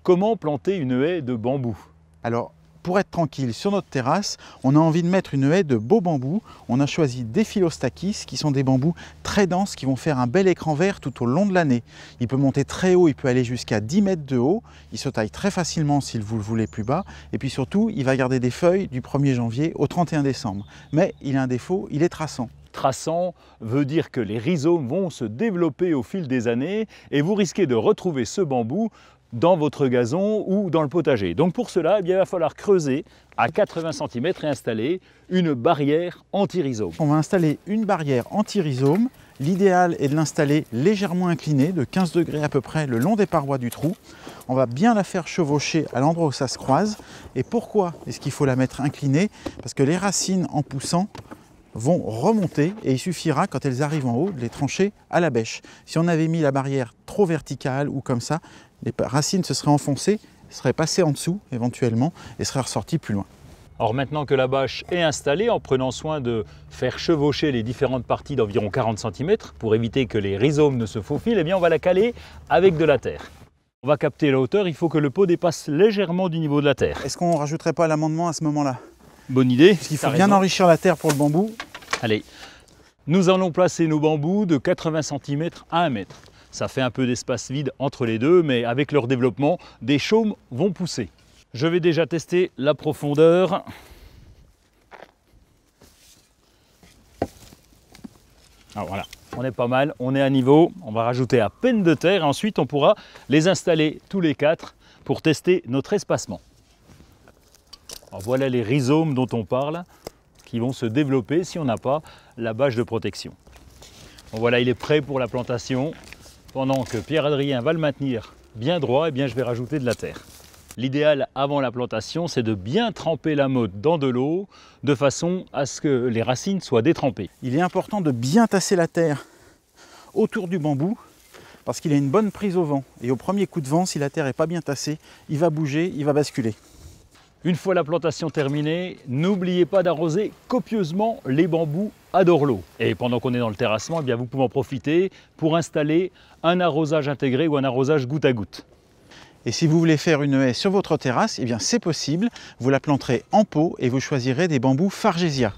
Comment planter une haie de bambou? Alors, pour être tranquille sur notre terrasse, on a envie de mettre une haie de beaux bambous. On a choisi des Philostachys, qui sont des bambous très denses, qui vont faire un bel écran vert tout au long de l'année. Il peut monter très haut, il peut aller jusqu'à 10 mètres de haut. Il se taille très facilement si vous le voulez plus bas. Et puis surtout, il va garder des feuilles du 1er janvier au 31 décembre. Mais il a un défaut, il est traçant. Traçant veut dire que les rhizomes vont se développer au fil des années et vous risquez de retrouver ce bambou dans votre gazon ou dans le potager. Donc pour cela, il va falloir creuser à 80 cm et installer une barrière anti-rhizome. On va installer une barrière anti-rhizome. L'idéal est de l'installer légèrement inclinée, de 15 degrés à peu près, le long des parois du trou. On va bien la faire chevaucher à l'endroit où ça se croise. Et pourquoi est-ce qu'il faut la mettre inclinée? Parce que les racines, en poussant, vont remonter et il suffira, quand elles arrivent en haut, de les trancher à la bêche. Si on avait mis la barrière trop verticale ou comme ça, les racines se seraient enfoncées, seraient passées en dessous éventuellement et seraient ressorties plus loin. Alors maintenant que la bâche est installée, en prenant soin de faire chevaucher les différentes parties d'environ 40 cm pour éviter que les rhizomes ne se faufilent, eh bien on va la caler avec de la terre. On va capter la hauteur, il faut que le pot dépasse légèrement du niveau de la terre. Est-ce qu'on ne rajouterait pas l'amendement à ce moment-là? Bonne idée. Parce qu'il faut bien enrichir la terre pour le bambou. Allez, nous allons placer nos bambous de 80 cm à 1 mètre. Ça fait un peu d'espace vide entre les deux, mais avec leur développement, des chaumes vont pousser. Je vais déjà tester la profondeur. Alors voilà, on est pas mal, on est à niveau. On va rajouter à peine de terre et ensuite on pourra les installer tous les 4 pour tester notre espacement. Alors voilà les rhizomes dont on parle, qui vont se développer si on n'a pas la bâche de protection. Bon, voilà, il est prêt pour la plantation. Pendant que Pierre-Adrien va le maintenir bien droit, eh bien, je vais rajouter de la terre. L'idéal avant la plantation, c'est de bien tremper la motte dans de l'eau, de façon à ce que les racines soient détrempées. Il est important de bien tasser la terre autour du bambou, parce qu'il a une bonne prise au vent. Et au premier coup de vent, si la terre n'est pas bien tassée, il va bouger, il va basculer. Une fois la plantation terminée, n'oubliez pas d'arroser copieusement, les bambous adorent l'eau. Et pendant qu'on est dans le terrassement, eh bien, vous pouvez en profiter pour installer un arrosage intégré ou un arrosage goutte à goutte. Et si vous voulez faire une haie sur votre terrasse, eh bien c'est possible. Vous la planterez en pot et vous choisirez des bambous Fargesia.